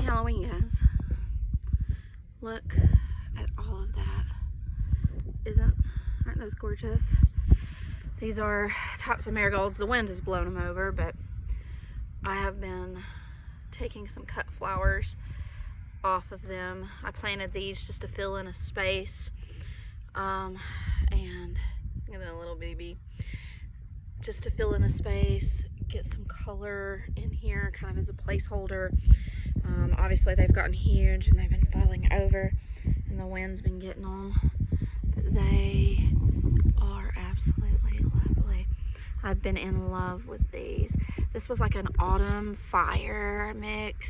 Halloween, guys. Look at all of that. Aren't those gorgeous? These are tops of marigolds. The wind has blown them over, but I have been taking some cut flowers off of them. I planted these just to fill in a space. And look at that little baby. Just to fill in a space, get some color in here, kind of as a placeholder. Obviously they've gotten huge and they've been falling over and the wind's been getting them, but they are absolutely lovely. I've been in love with these. This was like an autumn fire mix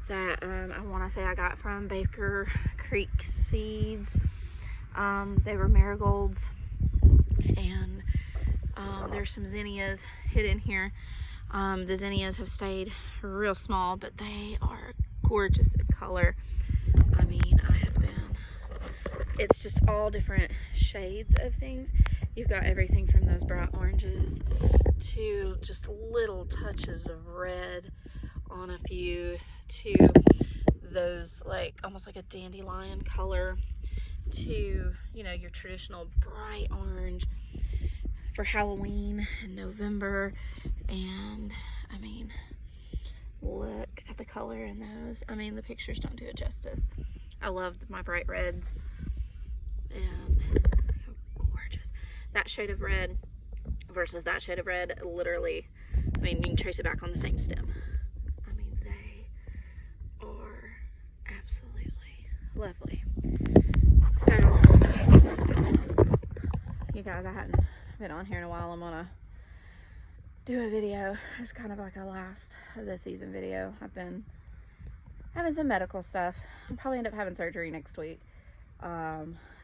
that I want to say I got from Baker Creek Seeds. They were marigolds, and there's some zinnias hidden here. The zinnias have stayed real small, but they are gorgeous in color. I mean, it's just all different shades of things. You've got everything from those bright oranges to just little touches of red on a few, to those like almost like a dandelion color, to, you know, your traditional bright orange for Halloween in November. And I mean, look at the color in those. I mean, the pictures don't do it justice. I love my bright reds, and how gorgeous. That shade of red versus that shade of red, literally, I mean, you can trace it back on the same stem. I mean, they are absolutely lovely. So, you guys, I hadn't been on here in a while. I'm gonna do a video. It's kind of like a last of the season video. I've been having some medical stuff. I'll probably end up having surgery next week.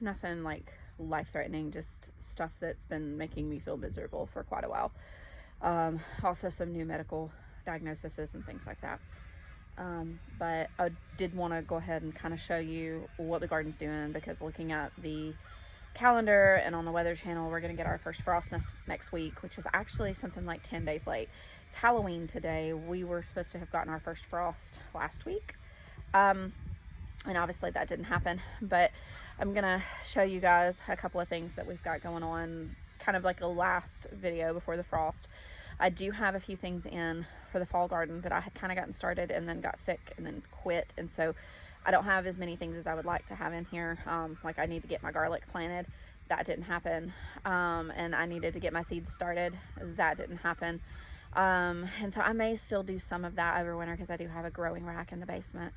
Nothing like life-threatening, just stuff that's been making me feel miserable for quite a while. Also some new medical diagnoses and things like that. But I did want to go ahead and kind of show you what the garden's doing, because looking at the calendar and on the Weather Channel, we're going to get our first frost next week, which is actually something like 10 days late. It's Halloween today. We were supposed to have gotten our first frost last week, and obviously that didn't happen. But I'm gonna show you guys a couple of things that we've got going on, kind of like a last video before the frost. I do have a few things in for the fall garden, but I had kind of gotten started and then got sick and then quit, and so I don't have as many things as I would like to have in here. Like I need to get my garlic planted. That didn't happen. And I needed to get my seeds started. That didn't happen. And so I may still do some of that over winter, because I do have a growing rack in the basement.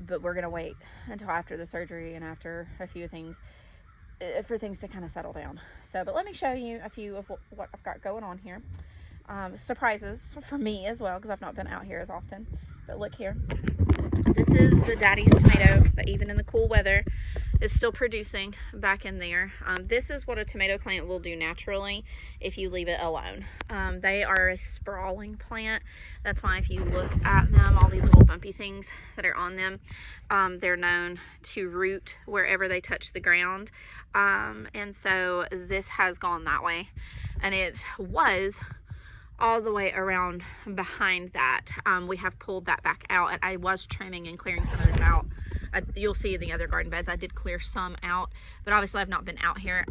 But we're going to wait until after the surgery and after a few things for things to kind of settle down. So, but let me show you a few of what I've got going on here. Surprises for me as well, because I've not been out here as often. But look here. This is the Daddy's tomato that even in the cool weather is still producing back in there. This is what a tomato plant will do naturally if you leave it alone. They are a sprawling plant. That's why if you look at them, all these little bumpy things that are on them, they're known to root wherever they touch the ground. And so this has gone that way, and it was all the way around behind that. We have pulled that back out, and I was trimming and clearing some of this out. You'll see in the other garden beds I did clear some out, but obviously I've not been out here.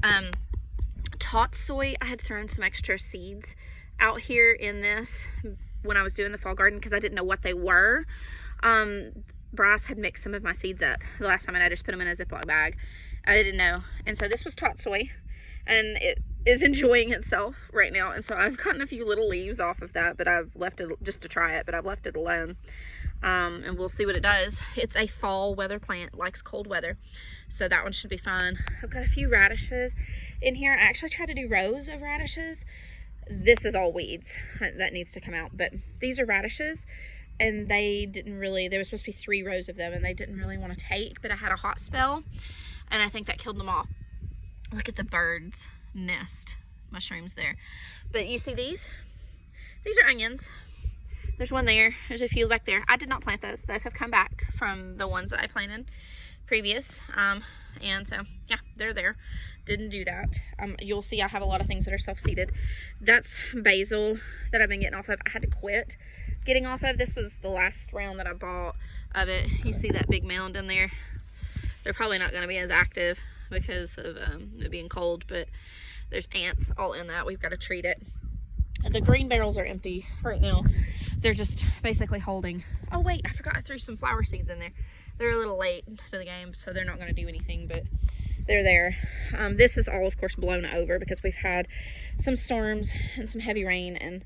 Tot soy, I had thrown some extra seeds out here in this when I was doing the fall garden, because I didn't know what they were. Bryce had mixed some of my seeds up the last time, and I just put them in a Ziploc bag. I didn't know, and so this was tot soy, and it is enjoying itself right now. And so I've gotten a few little leaves off of that, but I've left it just to try it, but I've left it alone. And we'll see what it does. It's a fall weather plant, likes cold weather, so that one should be fine. I've got a few radishes in here. I actually tried to do rows of radishes. This is all weeds that needs to come out, but these are radishes, and they didn't really, there was supposed to be 3 rows of them, and they didn't really want to take, but I had a hot spell, and I think that killed them off. Look at the bird's nest mushrooms there. But you see these are onions. There's one there, there's a few back there. I did not plant those have come back from the ones that I planted previous. And so yeah, they're there. Didn't do that. You'll see I have a lot of things that are self-seeded. That's basil that I've been getting off of. I had to quit getting off of. This was the last round that I bought of it. You see that big mound in there? They're probably not going to be as active because of it being cold, but there's ants all in that. We've got to treat it. The green barrels are empty right now. They're just basically holding. Oh wait, I forgot I threw some flower seeds in there. They're a little late to the game, so they're not going to do anything, but they're there. This is all, of course, blown over because we've had some storms and some heavy rain, and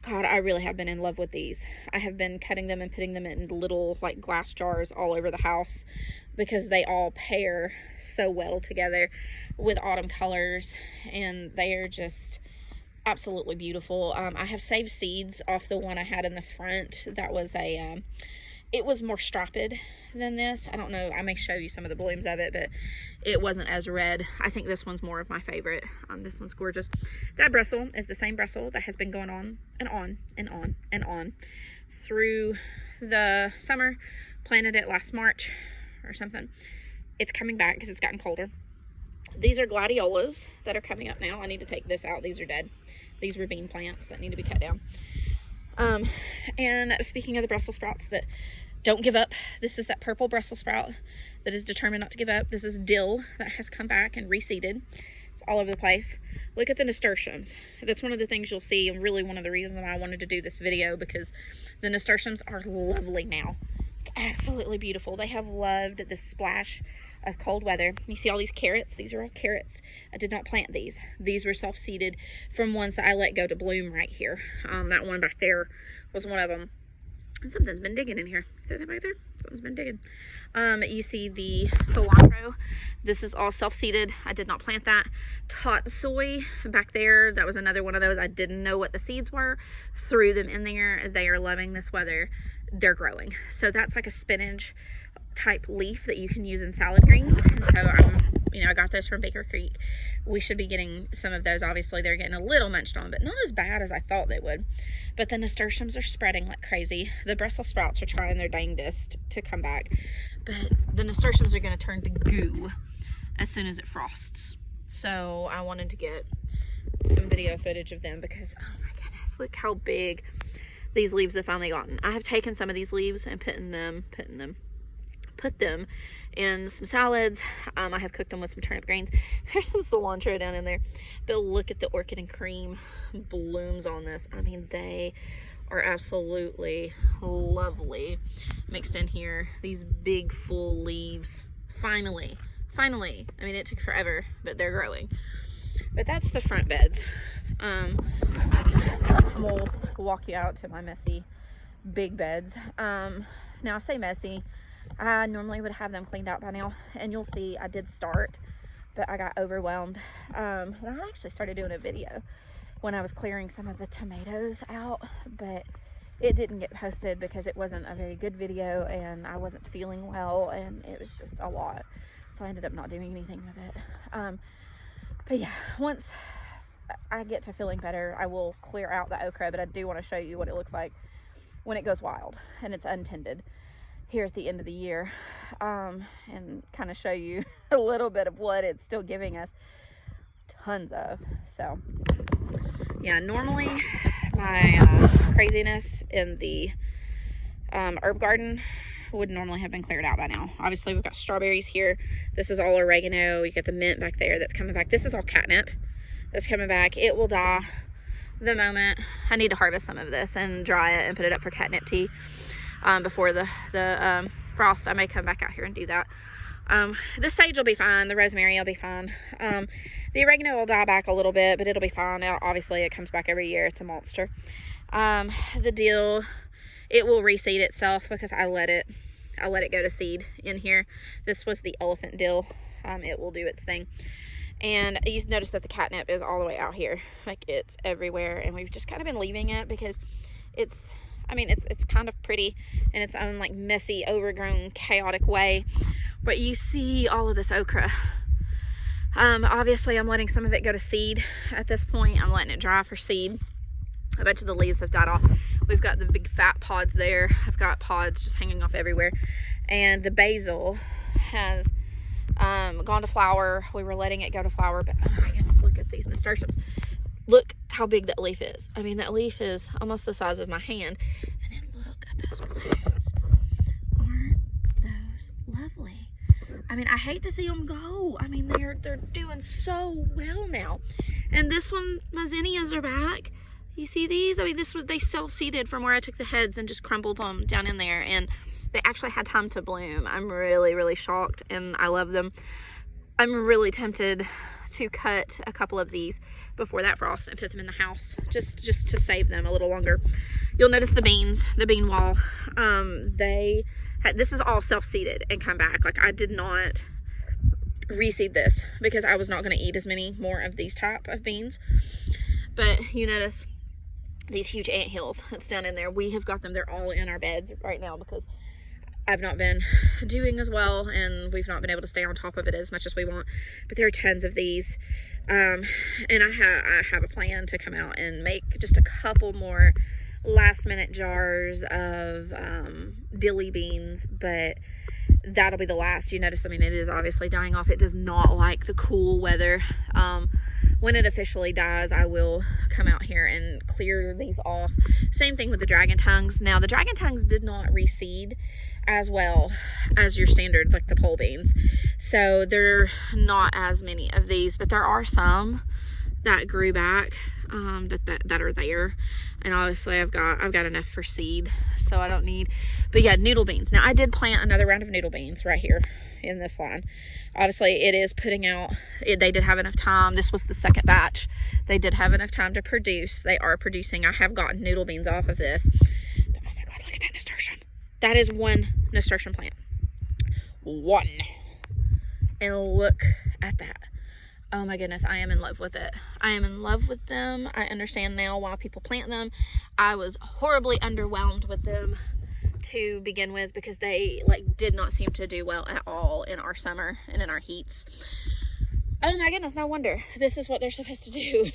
God, I really have been in love with these. I have been cutting them and putting them in little like glass jars all over the house because they all pair so well together with autumn colors, and they are just absolutely beautiful. I have saved seeds off the one I had in the front. That was a it was more striped than this. I don't know, I may show you some of the blooms of it, but it wasn't as red. I think this one's more of my favorite. This one's gorgeous. That Brussels is the same Brussels that has been going on and on and on and on through the summer. Planted it last March or something. It's coming back because it's gotten colder. These are gladiolas that are coming up now. I need to take this out. These are dead. These were bean plants that need to be cut down. And speaking of the Brussels sprouts that don't give up, this is that purple Brussels sprout that is determined not to give up. This is dill that has come back and reseeded. It's all over the place. Look at the nasturtiums. That's one of the things you'll see, and really one of the reasons why I wanted to do this video, because the nasturtiums are lovely now. Absolutely beautiful. They have loved this splash of cold weather. You see all these carrots? These are all carrots. I did not plant these. These were self-seeded from ones that I let go to bloom right here. That one back there was one of them. And something's been digging in here. See that back there? Something's been digging. You see the cilantro. This is all self-seeded. I did not plant that. Tatsoi back there. That was another one of those. I didn't know what the seeds were. Threw them in there. They are loving this weather. They're growing. So that's like a spinach type leaf that you can use in salad greens. And so I got those from Baker Creek. We should be getting some of those. Obviously they're getting a little munched on, but not as bad as I thought they would. But the nasturtiums are spreading like crazy. The Brussels sprouts are trying their dangest to come back, but the nasturtiums are going to turn to goo as soon as it frosts. So I wanted to get some video footage of them because, oh my goodness, look how big these leaves have finally gotten. I have taken some of these leaves and put them in some salads. I have cooked them with some turnip greens. There's some cilantro down in there. But look at the orchid and cream blooms on this. I mean, they are absolutely lovely mixed in here. These big full leaves. Finally. I mean, it took forever, but they're growing. But that's the front beds. I'm gonna walk you out to my messy big beds. Now I say messy, I normally would have them cleaned out by now, and you'll see I did start, but I got overwhelmed. And I actually started doing a video when I was clearing some of the tomatoes out, but it didn't get posted because it wasn't a very good video and I wasn't feeling well, and it was just a lot, so I ended up not doing anything with it. But yeah, once I get to feeling better, I will clear out the okra, but I do want to show you what it looks like when it goes wild and it's untended here at the end of the year, and kind of show you a little bit of what it's still giving us tons of. So yeah, normally my craziness in the herb garden would normally have been cleared out by now. Obviously we've got strawberries here. This is all oregano. You get the mint back there that's coming back. This is all catnip that's coming back. It will die the moment. I need to harvest some of this and dry it and put it up for catnip tea before the frost. I may come back out here and do that. The sage will be fine. The rosemary will be fine. The oregano will die back a little bit, but it'll be fine. Obviously it comes back every year. It's a monster. The dill, it will reseed itself because I let it go to seed in here. This was the elephant dill. It will do its thing. And you notice that the catnip is all the way out here. Like, it's everywhere, and we've just kind of been leaving it because it's kind of pretty in its own like messy, overgrown, chaotic way. But you see all of this okra. Obviously I'm letting some of it go to seed at this point. I'm letting it dry for seed. A bunch of the leaves have died off. We've got the big fat pods there. I've got pods just hanging off everywhere. And the basil has gone to flower. We were letting it go to flower, but oh my goodness, look at these nasturtiums. Look how how big that leaf is. I mean, that leaf is almost the size of my hand. And then look at those blooms. Aren't those lovely? I mean, I hate to see them go. I mean, they're doing so well now. And this one, my zinnias are back. You see these? I mean, they self-seeded from where I took the heads and just crumbled them down in there, and they actually had time to bloom. I'm really, really shocked, and I love them. I'm really tempted to cut a couple of these before that frost and put them in the house, just to save them a little longer. You'll notice the beans, the bean wall, this is all self-seeded and come back. Like, I did not reseed this because I was not going to eat as many more of these type of beans. But you notice these huge ant hills that's down in there. We have got them. They're all in our beds right now because I've not been doing as well, and we've not been able to stay on top of it as much as we want. But there are tons of these, and I have a plan to come out and make just a couple more last minute jars of dilly beans, but that'll be the last. You notice, I mean, it is obviously dying off. It does not like the cool weather. When it officially dies, I will come out here and clear these off. Same thing with the dragon tongues. Now, the dragon tongues did not reseed as well as your standard, like the pole beans. So there are not as many of these, but there are some that grew back that are there. And obviously I've got enough for seed, so I don't need. But yeah, noodle beans. Now, I did plant another round of noodle beans right here in this line. Obviously it is putting out, they did have enough time. This was the second batch. They did have enough time to produce. They are producing. I have gotten noodle beans off of this. Oh my god, look at that nasturtium. That is one nasturtium plant. One. And look at that. Oh my goodness, I am in love with it. I am in love with them. I understand now why people plant them. I was horribly underwhelmed with them to begin with because they did not seem to do well at all in our summer and in our heats. Oh my goodness, no wonder. This is what they're supposed to do.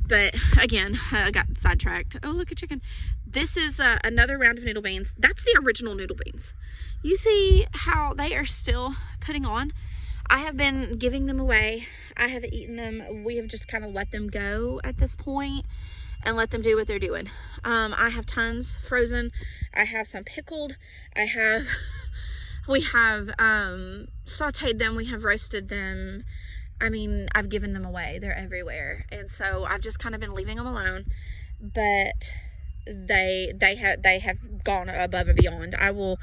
But again, I got sidetracked. Oh, look at chicken. This is another round of noodle beans. That's the original noodle beans. You see how they are still putting on? I have been giving them away. I have eaten them. We have just kind of let them go at this point and let them do what they're doing. I have tons frozen. I have some pickled. We have sauteed them. We have roasted them. I mean, I've given them away. They're everywhere. And so I've just kind of been leaving them alone. But they have gone above and beyond. I will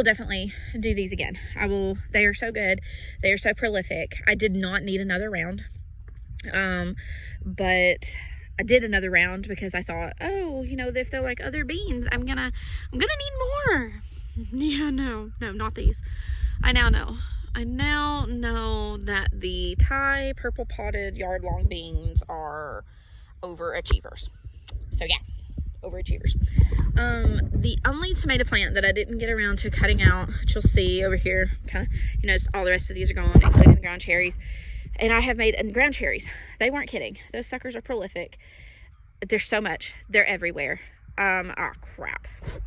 definitely do these again. They are so good. They are so prolific. I did not need another round. But I did another round because I thought, oh, you know, if they're like other beans, I'm gonna need more. Yeah, no, not these. I now know that the Thai purple potted yard long beans are overachievers. So yeah, overachievers. The only tomato plant that I didn't get around to cutting out, which you'll see over here, kind of, you know, all the rest of these are gone, including the ground cherries. And I have made, and ground cherries, they weren't kidding. Those suckers are prolific. There's so much. They're everywhere. Oh crap.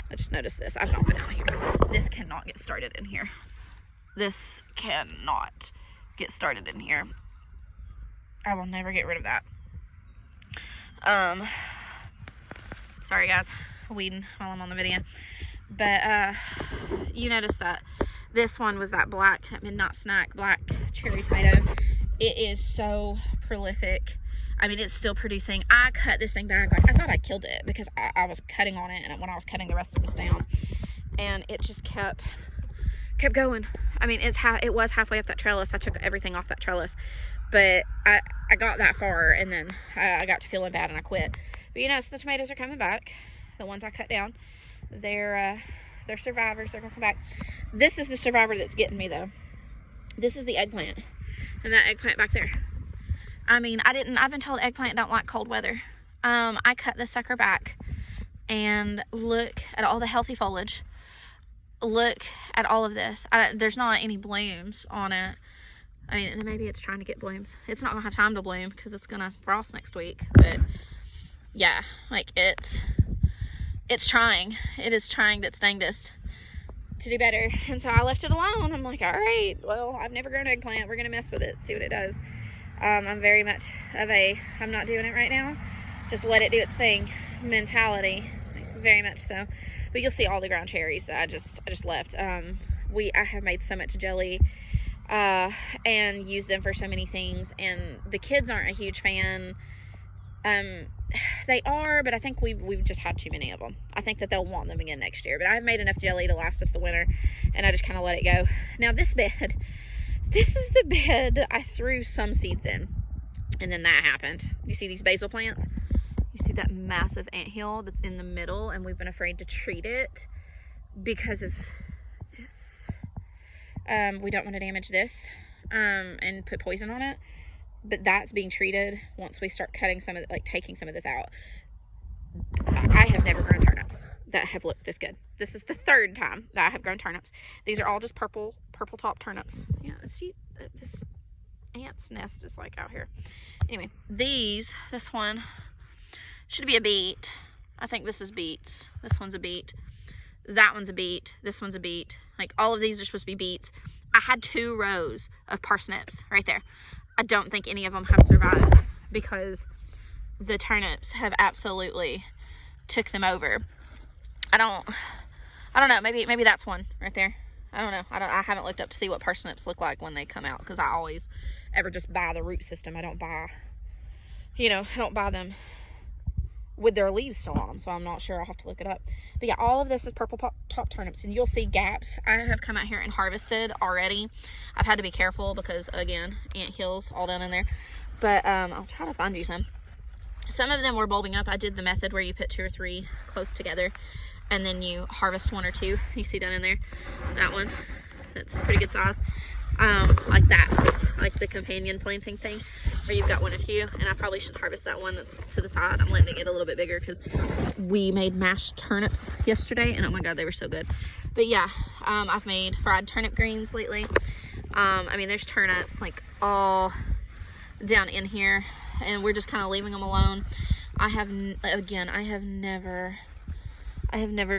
I just noticed this. I've not been out here. This cannot get started in here. This cannot get started in here. I will never get rid of that. Sorry guys, weeding while I'm on the video. But you notice that this one was that midnight snack black cherry tomato. It is so prolific. I mean, it's still producing. I cut this thing back. Like, I thought I killed it because I was cutting on it, and when I was cutting the rest of this down, and it just kept going. I mean, it was halfway up that trellis. I took everything off that trellis, but I got that far, and then I got to feeling bad, and I quit. But you know, so the tomatoes are coming back. The ones I cut down, they're survivors. They're gonna come back. This is the survivor that's getting me though. This is the eggplant, and that eggplant back there. I mean, I've been told eggplant don't like cold weather. I cut this sucker back, and look at all the healthy foliage. Look at all of this. There's not any blooms on it. I mean, maybe it's trying to get blooms. It's not gonna have time to bloom because it's gonna frost next week. But yeah, like it's trying. It is trying its dangest to do better. And so I left it alone. I'm like, all right, well, I've never grown eggplant. We're gonna mess with it, see what it does. I'm very much of I'm not doing it right now. just let it do its thing mentality, very much so. But you'll see all the ground cherries that I just left. I have made so much jelly and used them for so many things, and the kids aren't a huge fan. They are, but I think we've just had too many of them. I think that they'll want them again next year, but I've made enough jelly to last us the winter, and I just kind of let it go. Now this bed, this is the bed I threw some seeds in, and then that happened. You see these basil plants? You see that massive anthill that's in the middle, and we've been afraid to treat it because of this. We don't want to damage this and put poison on it, but that's being treated once we start cutting some of it, like taking some of this out. I have never grown turnips that have looked this good. This is the third time that I have grown turnips. These are all just purple top turnips. Yeah, see, this ant's nest is like out here. Anyway, this one should be a beet. I think this is beets. This one's a beet. That one's a beet. This one's a beet. Like, all of these are supposed to be beets. I had 2 rows of parsnips right there. I don't think any of them have survived because the turnips have absolutely took them over. I don't know. Maybe that's one right there. I don't know. I haven't looked up to see what parsnips look like when they come out, because I always ever just buy the root system. I don't buy, I don't buy them with their leaves still on them, so I'm not sure. I'll have to look it up. But yeah, all of this is purple top turnips, and you'll see gaps. I have come out here and harvested already. I've had to be careful because, again, ant hills all down in there. But I'll try to find you some. Some of them were bulbing up. I did the method where you put 2 or 3 close together, and then you harvest 1 or 2. You see down in there, that one, that's pretty good size. Like that, like the companion planting thing, where you've got 1 or 2. And I probably should harvest that one that's to the side. I'm letting it get a little bit bigger because we made mashed turnips yesterday, and oh my god, they were so good. But yeah, I've made fried turnip greens lately. I mean, there's turnips like all down in here, and we're just kind of leaving them alone. I have never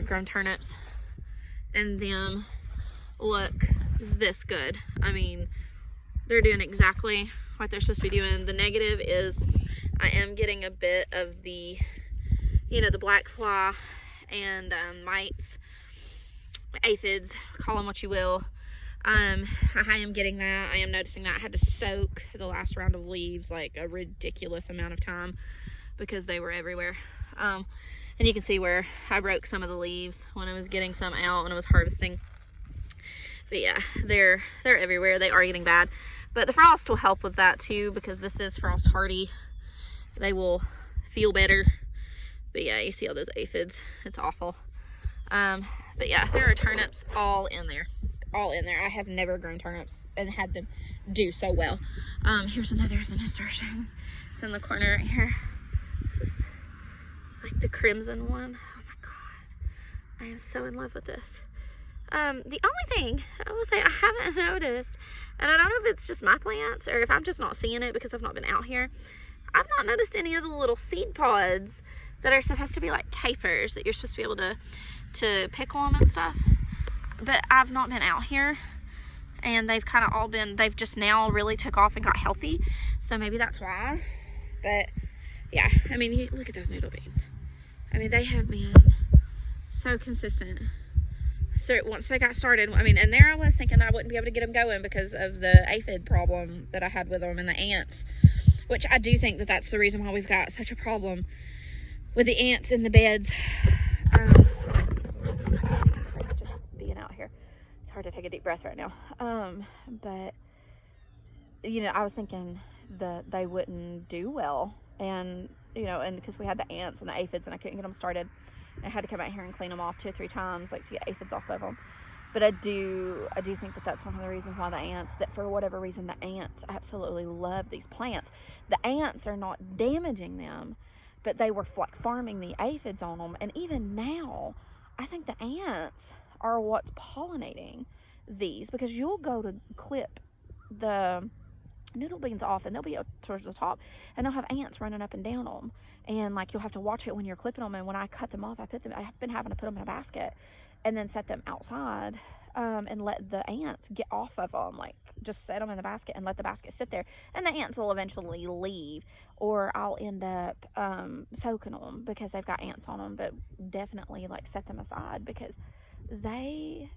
grown turnips and them look this good. I mean, they're doing exactly what they're supposed to be doing. The negative is I am getting a bit of the, the black fly and mites, aphids, call them what you will. I am getting that. I am noticing that. I had to soak the last round of leaves like a ridiculous amount of time because they were everywhere. And you can see where I broke some of the leaves when I was getting some out when I was harvesting. But yeah, they're everywhere. They are getting bad. But the frost will help with that too, because this is frost hardy. They will feel better. But yeah, you see all those aphids. It's awful. But yeah, there are turnips all in there. All in there. I have never grown turnips and had them do so well. Here's another of the nasturtiums. It's in the corner right here. This is like the crimson one. Oh my god, I am so in love with this. The only thing I will say I haven't noticed, and I don't know if it's just my plants or if I'm just not seeing it because I've not been out here, I've not noticed any of the little seed pods that are supposed to be like capers that you're supposed to be able to pickle them and stuff. But I've not been out here, and they've kind of all been, they've just now really took off and got healthy, so maybe that's why. But yeah, I mean, you look at those noodle beans. I mean, they have been so consistent. So once they got started, I mean, and there I was thinking that I wouldn't be able to get them going because of the aphid problem that I had with them and the ants, which I do think that that's the reason why we've got such a problem with the ants in the beds. Just being out here, it's hard to take a deep breath right now. But I was thinking that they wouldn't do well, and and because we had the ants and the aphids, and I couldn't get them started. I had to come out here and clean them off 2 or 3 times, like to get aphids off of them. But I do think that that's one of the reasons why the ants, that for whatever reason, the ants absolutely love these plants. The ants are not damaging them, but they were like farming the aphids on them. And even now, I think the ants are what's pollinating these, because you'll go to clip the noodle beans off and they'll be up towards the top and they'll have ants running up and down them, and like you'll have to watch it when you're clipping them. And when I cut them off, I've been having to put them in a basket and then set them outside and let the ants get off of them, like just set them in the basket and let the basket sit there, and the ants will eventually leave, or I'll end up soaking them because they've got ants on them, but definitely like set them aside because they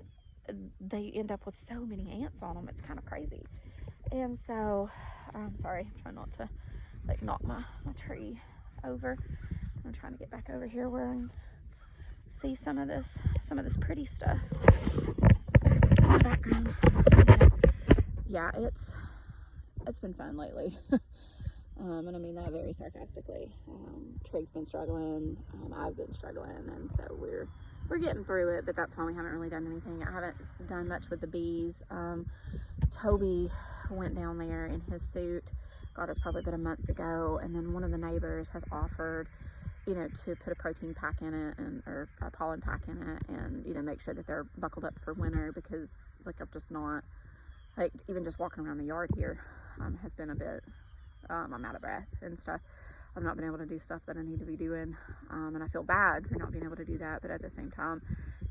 end up with so many ants on them. It's kind of crazy. And so I'm sorry, I'm trying not to like knock my tree over. I'm trying to get back over here where I can see some of this pretty stuff in the background. Yeah, it's been fun lately. And I mean that very sarcastically. Trig's been struggling, I've been struggling, and so we're getting through it, but that's why we haven't really done anything. I haven't done much with the bees. Toby went down there in his suit. God, it's probably been a month ago, and then one of the neighbors has offered, you know, to put a protein pack in it or a pollen pack in it, and, you know, make sure that they're buckled up for winter, because like I'm just not, like, even just walking around the yard here has been a bit, I'm out of breath and stuff. I've not been able to do stuff that I need to be doing, and I feel bad for not being able to do that, but at the same time,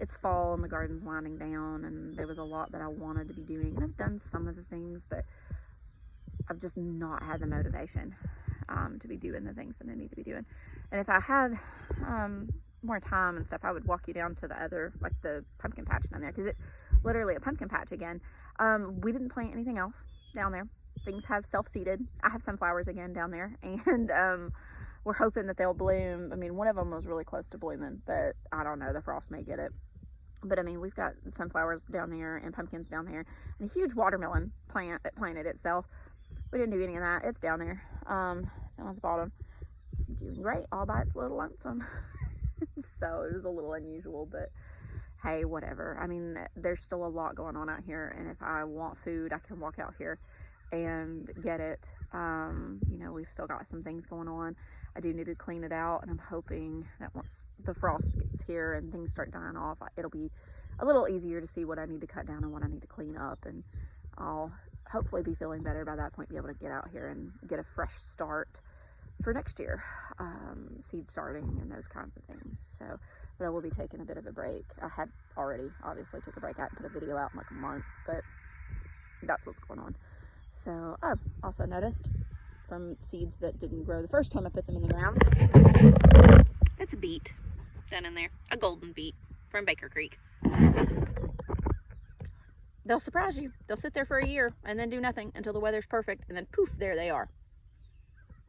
it's fall and the garden's winding down, and there was a lot that I wanted to be doing, and I've done some of the things, but I've just not had the motivation to be doing the things that I need to be doing. And if I had more time and stuff, I would walk you down to the other, like the pumpkin patch down there, because it's literally a pumpkin patch again. We didn't plant anything else down there. Things have self-seeded. I have sunflowers again down there, and we're hoping that they'll bloom. I mean, one of them was really close to blooming, but I don't know, the frost may get it. But I mean, we've got sunflowers down there and pumpkins down there, and a huge watermelon plant that planted itself. We didn't do any of that. It's down there, down at the bottom, doing great all by its little lonesome. So it was a little unusual, but hey, whatever. I mean, there's still a lot going on out here, and if I want food, I can walk out here and get it. You know, we've still got some things going on. I do need to clean it out, and I'm hoping that once the frost gets here and things start dying off, it'll be a little easier to see what I need to cut down and what I need to clean up, and I'll hopefully be feeling better by that point, be able to get out here and get a fresh start for next year, seed starting and those kinds of things. So, but I will be taking a bit of a break. I had already obviously took a break. I hadn't put a video out in like a month, but that's what's going on. So, also noticed from seeds that didn't grow the first time I put them in the ground, it's a beet down in there, a golden beet from Baker Creek. They'll surprise you. They'll sit there for a year and then do nothing until the weather's perfect, and then poof, there they are.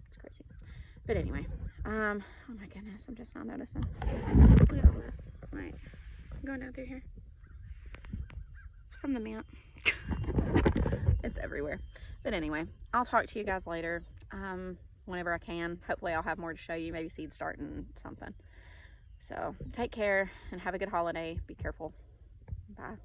It's crazy. But anyway, oh my goodness, I'm just not noticing. Look at all this. Right, I'm going down through here. It's from the mint. It's everywhere. But anyway, I'll talk to you guys later, whenever I can. Hopefully I'll have more to show you, maybe seed starting something. So take care and have a good holiday. Be careful. Bye.